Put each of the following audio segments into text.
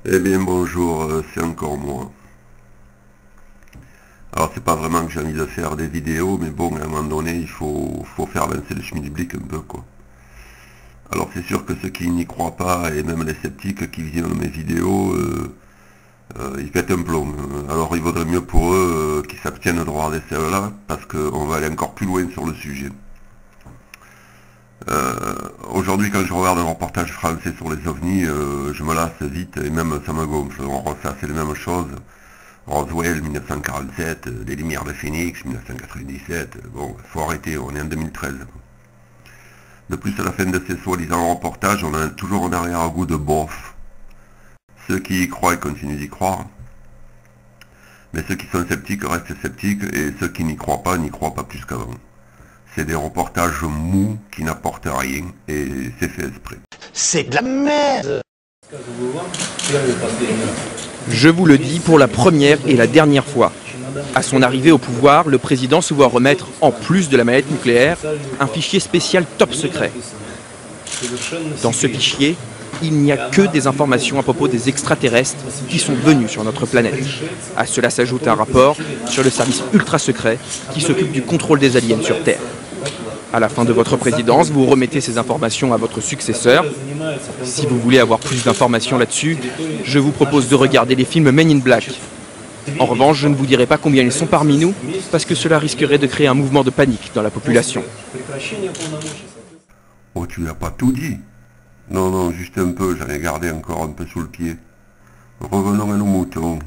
Eh bien bonjour, c'est encore moi. Alors c'est pas vraiment que j'ai envie de faire des vidéos, mais bon, à un moment donné, il faut faire avancer le schmilblick un peu, quoi. Alors c'est sûr que ceux qui n'y croient pas, et même les sceptiques qui viennent mes vidéos, ils pètent un plomb. Alors il vaudrait mieux pour eux qu'ils s'abstiennent de regarder celle-là, parce qu'on va aller encore plus loin sur le sujet. Aujourd'hui, quand je regarde un reportage français sur les ovnis, je me lasse vite, et même ça me gonfle. Ça c'est les mêmes choses. Roswell 1947, les Lumières de Phoenix 1997, bon, faut arrêter, on est en 2013. De plus, à la fin de ces soi-disant reportages, on a toujours un arrière-goût de bof. Ceux qui y croient, ils continuent d'y croire. Mais ceux qui sont sceptiques restent sceptiques, et ceux qui n'y croient pas plus qu'avant. C'est des reportages mous qui n'apportent rien, et c'est fait exprès. C'est de la merde! Je vous le dis pour la première et la dernière fois. À son arrivée au pouvoir, le président se voit remettre, en plus de la mallette nucléaire, un fichier spécial top secret. Dans ce fichier, il n'y a que des informations à propos des extraterrestres qui sont venus sur notre planète. À cela s'ajoute un rapport sur le service ultra secret qui s'occupe du contrôle des aliens sur Terre. À la fin de votre présidence, vous remettez ces informations à votre successeur. Si vous voulez avoir plus d'informations là-dessus, je vous propose de regarder les films Men in Black. En revanche, je ne vous dirai pas combien ils sont parmi nous, parce que cela risquerait de créer un mouvement de panique dans la population. Oh, tu n'as pas tout dit? Non, juste un peu, j'en ai gardé encore un peu sous le pied. Revenons à nos moutons.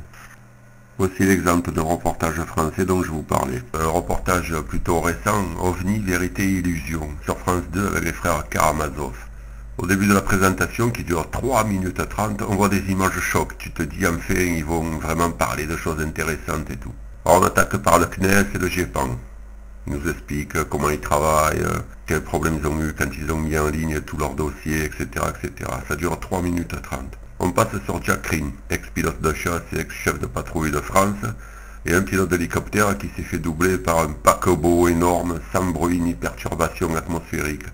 Voici l'exemple d'un reportage français dont je vous parlais. Un reportage plutôt récent, OVNI, Vérité et Illusion, sur France 2 avec les frères Karamazov. Au début de la présentation, qui dure 3 minutes 30, on voit des images chocs. Tu te dis, enfin, ils vont vraiment parler de choses intéressantes et tout. Alors on attaque par le CNES et le GEPAN. Ils nous expliquent comment ils travaillent, quels problèmes ils ont eu quand ils ont mis en ligne tous leurs dossiers, etc., etc. Ça dure 3 minutes 30. On passe sur Jack Green, ex-pilote de chasse et ex-chef de patrouille de France, et un pilote d'hélicoptère qui s'est fait doubler par un paquebot énorme, sans bruit ni perturbation atmosphérique.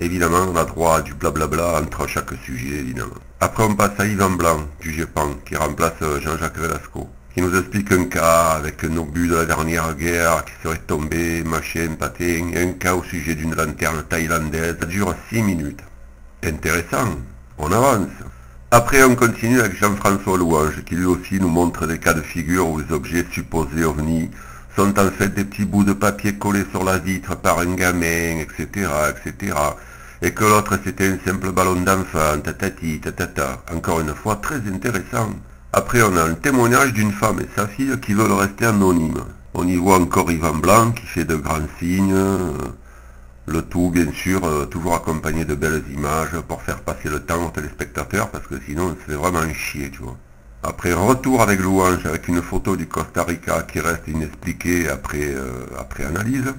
Évidemment, on a droit à du blablabla entre chaque sujet, évidemment. Après, on passe à Yvan Blanc, du GEPAN, qui remplace Jean-Jacques Velasco, qui nous explique un cas avec un obus de la dernière guerre qui serait tombé, machin, patin, un cas au sujet d'une lanterne thaïlandaise. Ça dure 6 minutes. Intéressant, on avance. Après, on continue avec Jean-François Louange, qui lui aussi nous montre des cas de figure où les objets supposés ovnis sont en fait des petits bouts de papier collés sur la vitre par un gamin, etc., etc., et que l'autre c'était un simple ballon d'enfant, tatati, tatata. Encore une fois, très intéressant. Après, on a un témoignage d'une femme et sa fille qui veulent rester anonymes. On y voit encore Yvan Blanc qui fait de grands signes, le tout, bien sûr, toujours accompagné de belles images pour faire passer le temps aux téléspectateurs, parce que sinon, c'est vraiment un chier, tu vois. Après, retour avec Louange, avec une photo du Costa Rica qui reste inexpliquée après analyse.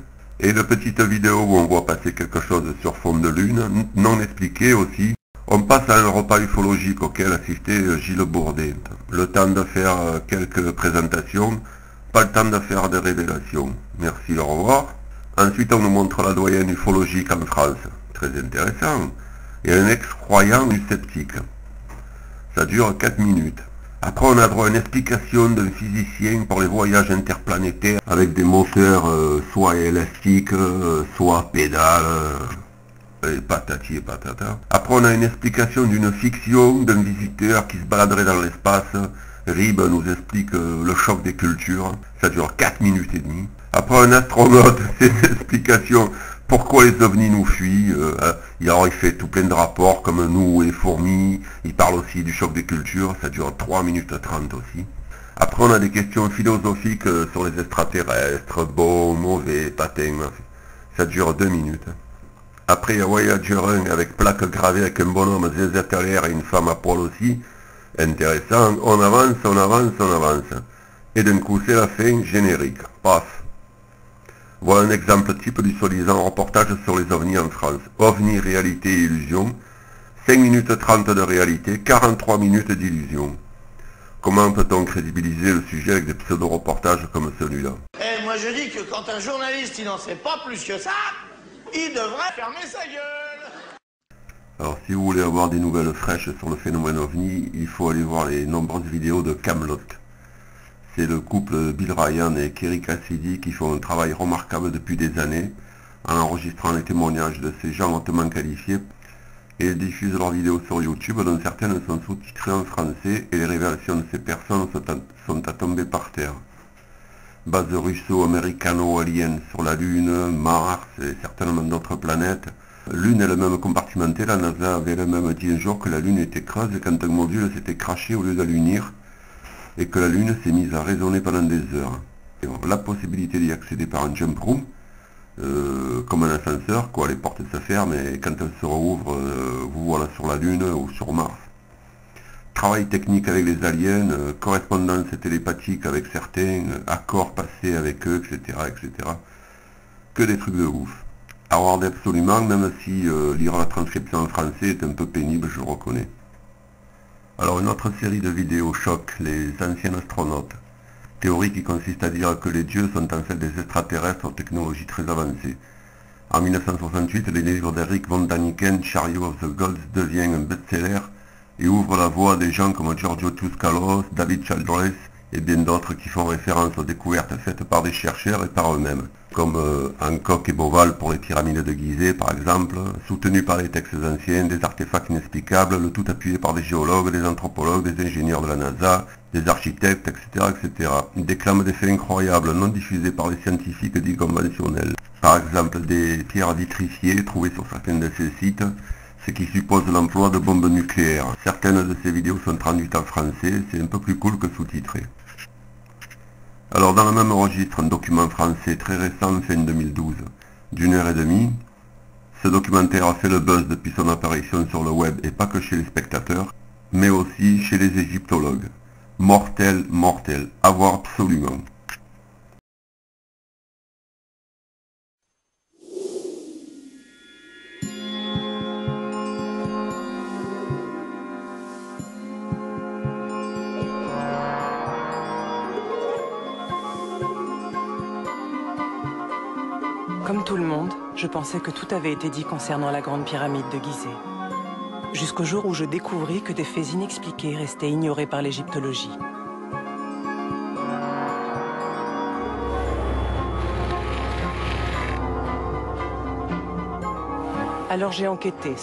Et de petites vidéos où on voit passer quelque chose sur fond de lune, non expliqué aussi. On passe à un repas ufologique auquel assistait Gilles Bourdet. Le temps de faire quelques présentations, pas le temps de faire des révélations. Merci, au revoir. Ensuite, on nous montre la doyenne ufologique en France. Très intéressant. Et un ex-croyant du sceptique. Ça dure 4 minutes. Après, on a droit à une explication d'un physicien pour les voyages interplanétaires avec des moteurs soit élastiques, soit pédales, et patati et patata. Après, on a une explication d'une fiction d'un visiteur qui se baladerait dans l'espace. Rib nous explique le choc des cultures. Ça dure 4 minutes et demie. Après, un astronaute, c'est une explication pourquoi les ovnis nous fuient. Il fait tout plein de rapports comme nous et les fourmis. Il parle aussi du choc des cultures. Ça dure 3 minutes 30 aussi. Après, on a des questions philosophiques sur les extraterrestres, bon, mauvais, patin. Ça dure 2 minutes. Après, il y a Voyager 1 avec plaque gravée avec un bonhomme zézétalaire et une femme à poil aussi. Intéressant. On avance, on avance, on avance. Et d'un coup, c'est la fin, générique. Paf. Voilà un exemple type du soi-disant reportage sur les ovnis en France. OVNI, réalité et illusion. 5 minutes 30 de réalité, 43 minutes d'illusion. Comment peut-on crédibiliser le sujet avec des pseudo-reportages comme celui-là? Moi je dis que quand un journaliste il n'en sait pas plus que ça, il devrait fermer sa gueule. Alors si vous voulez avoir des nouvelles fraîches sur le phénomène OVNI, il faut aller voir les nombreuses vidéos de Camelot. C'est le couple Bill Ryan et Kerry Cassidy qui font un travail remarquable depuis des années en enregistrant les témoignages de ces gens hautement qualifiés et ils diffusent leurs vidéos sur YouTube dont certaines sont sous-titrées en français et les révélations de ces personnes sont à tomber par terre. Base russo-américano-alien sur la Lune, Mars et certainement d'autres planètes. Lune est le même compartimentée, la NASA avait le même dit un jour que la Lune était creuse et quand un module s'était craché au lieu d'allunir et que la Lune s'est mise à résonner pendant des heures. Et la possibilité d'y accéder par un jump room, comme un ascenseur, quoi, les portes se ferment et quand elles se rouvrent, vous voilà sur la Lune ou sur Mars. Travail technique avec les aliens, correspondance télépathique avec certains, accords passés avec eux, etc., etc. Que des trucs de ouf. À regarder absolument, même si lire la transcription en français est un peu pénible, je le reconnais. Alors une autre série de vidéos choc, les anciens astronautes. Théorie qui consiste à dire que les dieux sont en fait des extraterrestres aux technologies très avancées. En 1968, le livre d'Eric von Daniken, Chariot of the Gods, devient un best-seller et ouvre la voie à des gens comme Giorgio Tsoukalos, David Childress et bien d'autres qui font référence aux découvertes faites par des chercheurs et par eux-mêmes, comme Hancock et Boval pour les pyramides de Gizeh par exemple, soutenus par les textes anciens, des artefacts inexplicables, le tout appuyé par des géologues, des anthropologues, des ingénieurs de la NASA, des architectes, etc., etc. Ils déclament des faits incroyables, non diffusés par les scientifiques dits conventionnels. Par exemple, des pierres vitrifiées trouvées sur certains de ces sites, ce qui suppose l'emploi de bombes nucléaires. Certaines de ces vidéos sont traduites en français, c'est un peu plus cool que sous-titré. Alors dans le même registre, un document français très récent, fin 2012, d'une heure et demie, ce documentaire a fait le buzz depuis son apparition sur le web et pas que chez les spectateurs, mais aussi chez les égyptologues. Mortel, mortel, à voir absolument. Comme tout le monde, je pensais que tout avait été dit concernant la grande pyramide de Gizeh. Jusqu'au jour où je découvris que des faits inexpliqués restaient ignorés par l'égyptologie. Alors j'ai enquêté.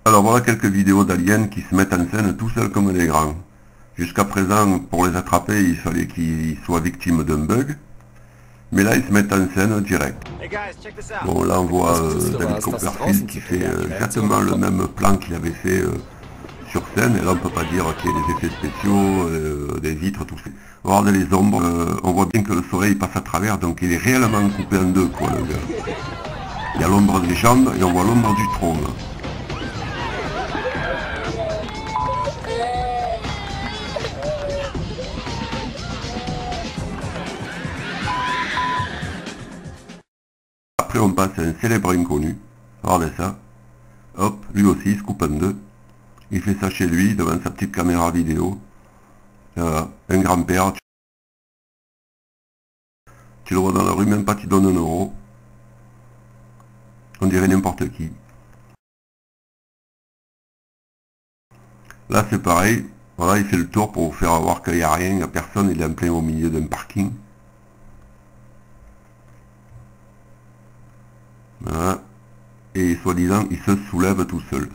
Alors voilà quelques vidéos d'aliens qui se mettent en scène tout seuls comme des grands. Jusqu'à présent, pour les attraper, il fallait qu'ils soient victimes d'un bug. Mais là, ils se mettent en scène direct. Bon, là, on voit David Copperfield qui fait exactement le même plan qu'il avait fait sur scène. Et là, on peut pas dire qu'il y ait des effets spéciaux, des vitres, tout ça. Regardez les ombres, on voit bien que le soleil passe à travers, donc il est réellement coupé en deux, quoi, le gars. Il y a l'ombre des jambes et on voit l'ombre du trône. Après on passe à un célèbre inconnu, regardez ça, hop, lui aussi il se coupe en deux, il fait ça chez lui devant sa petite caméra vidéo, voilà, un grand-père, tu le vois dans la rue, même pas tu donnes 1 euro, on dirait n'importe qui. Là c'est pareil, voilà il fait le tour pour vous faire voir qu'il n'y a rien, il n'y a personne, il est en plein au milieu d'un parking. Voilà. Et soi-disant, il se soulève tout seul.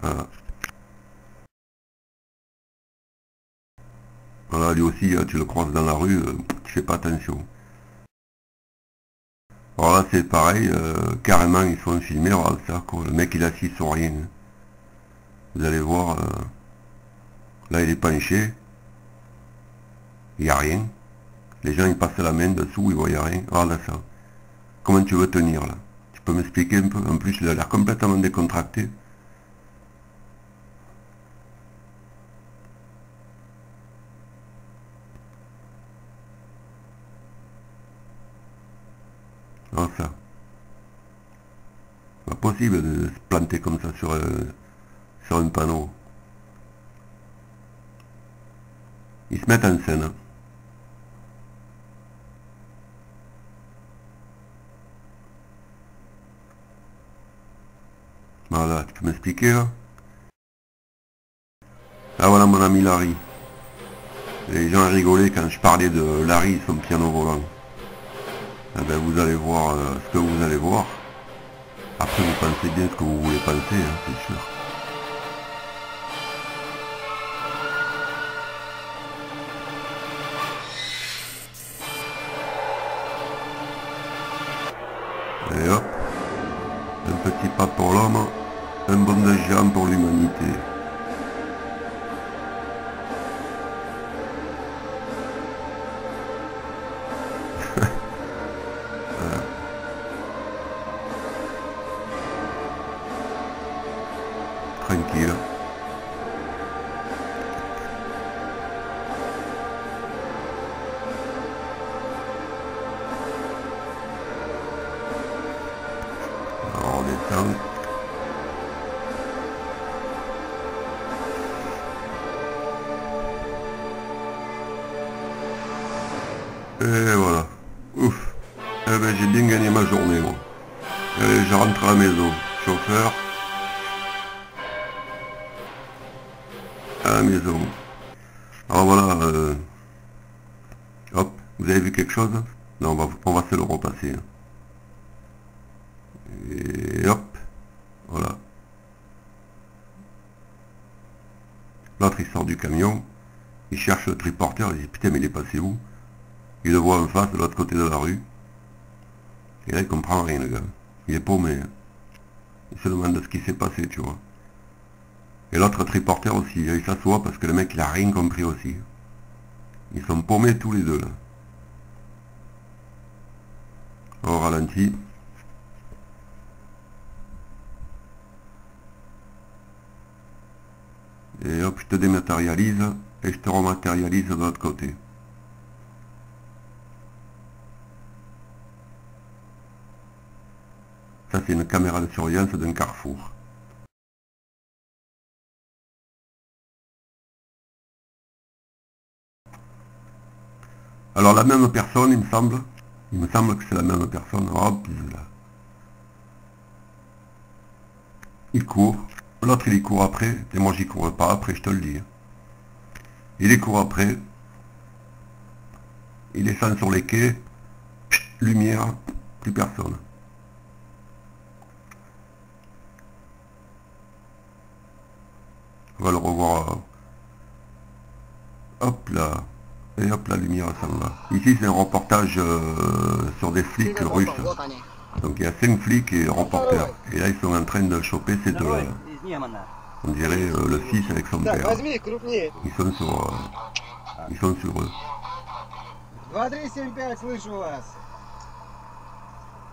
Voilà. Voilà, lui aussi, tu le croises dans la rue, tu fais pas attention. Alors là, c'est pareil, carrément, ils sont filmés, voilà ça, quoi. Le mec, il est assis sur rien. Vous allez voir, là, il est penché. Il n'y a rien. Les gens, ils passent la main dessous, ils voient rien. Voilà ça. Comment tu veux tenir, là? Tu peux m'expliquer un peu? En plus, il a l'air complètement décontracté. Voilà ça. possible de se planter comme ça sur un panneau. Ils se mettent en scène. Hein. Voilà, tu peux m'expliquer là? Ah voilà mon ami Larry. Les gens rigolaient quand je parlais de Larry et son piano volant. Eh ben, vous allez voir ce que vous allez voir. Après vous pensez bien ce que vous voulez penser, hein, c'est sûr. Et hop, un petit pas pour l'homme, un bond de géant pour l'humanité. Tranquille. Alors on descend. Et voilà. Ouf. Eh ben j'ai bien gagné ma journée moi. Allez, je rentre à la maison. Chauffeur. À la maison. Alors voilà. Hop. Vous avez vu quelque chose? Non, on va se le repasser. Et hop. Voilà. L'autre il sort du camion. Il cherche le triporteur. Il dit putain mais il est passé où? Il le voit en face de l'autre côté de la rue. Et là il comprend rien le gars. Il est paumé. Il se demande ce qui s'est passé, tu vois. Et l'autre triporteur aussi, il s'assoit parce que le mec il a rien compris aussi. Ils sont paumés tous les deux là. Au ralenti. Et hop, je te dématérialise et je te rematérialise de l'autre côté. Ça c'est une caméra de surveillance d'un carrefour. Alors la même personne, il me semble que c'est la même personne. Hop, là. Il court, l'autre il y court après, et moi j'y cours pas après, je te le dis. Il y court après, il descend sur les quais, lumière, plus personne. On va le revoir. Hop là. Et hop, la lumière s'en va. Ici c'est un reportage sur des flics russes. Donc il y a 5 flics et reporters. Et là ils sont en train de choper ces deux-là. On dirait le fils avec son père. Ils sont sur eux. 2375, слышу вас.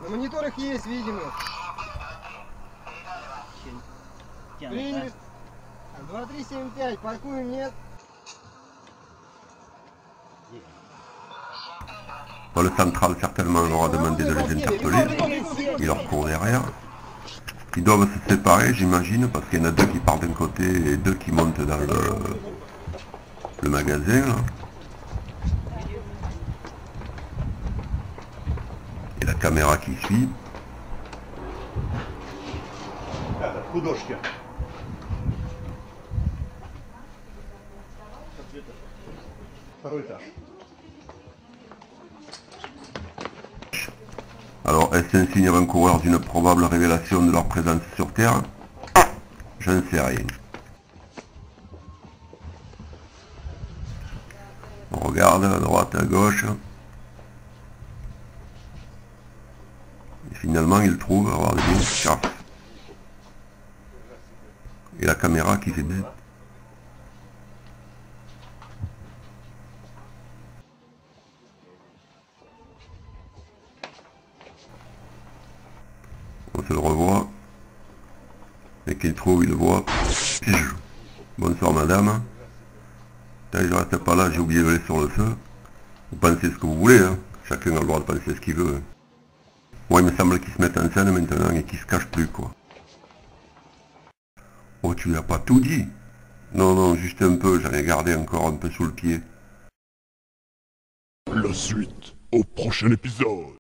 На мониторах есть видимость. Принят. 2375, паркуем, нет? Dans le central, certainement, on leur a demandé de les interpeller. Ils leur courent derrière. Ils doivent se séparer, j'imagine, parce qu'il y en a deux qui partent d'un côté et deux qui montent dans le magasin. Là. Et la caméra qui suit. Alors, est-ce un signe avant-coureur d'une probable révélation de leur présence sur Terre? Je ne sais rien. On regarde à droite, à gauche. Et finalement, ils trouvent, regardez bien, Sharp. Et la caméra qui fait bête. On se le revoit. Et qu'il trouve, il le voit. Bonsoir madame. Je reste pas là, j'ai oublié de aller sur le feu. Vous pensez ce que vous voulez, hein. Chacun a le droit de penser ce qu'il veut. Moi il me semble qu'ils se mettent en scène maintenant et qu'ils se cachent plus, quoi. tu n'as pas tout dit. Non, non, juste un peu, j'en ai gardé encore un peu sous le pied. La suite au prochain épisode.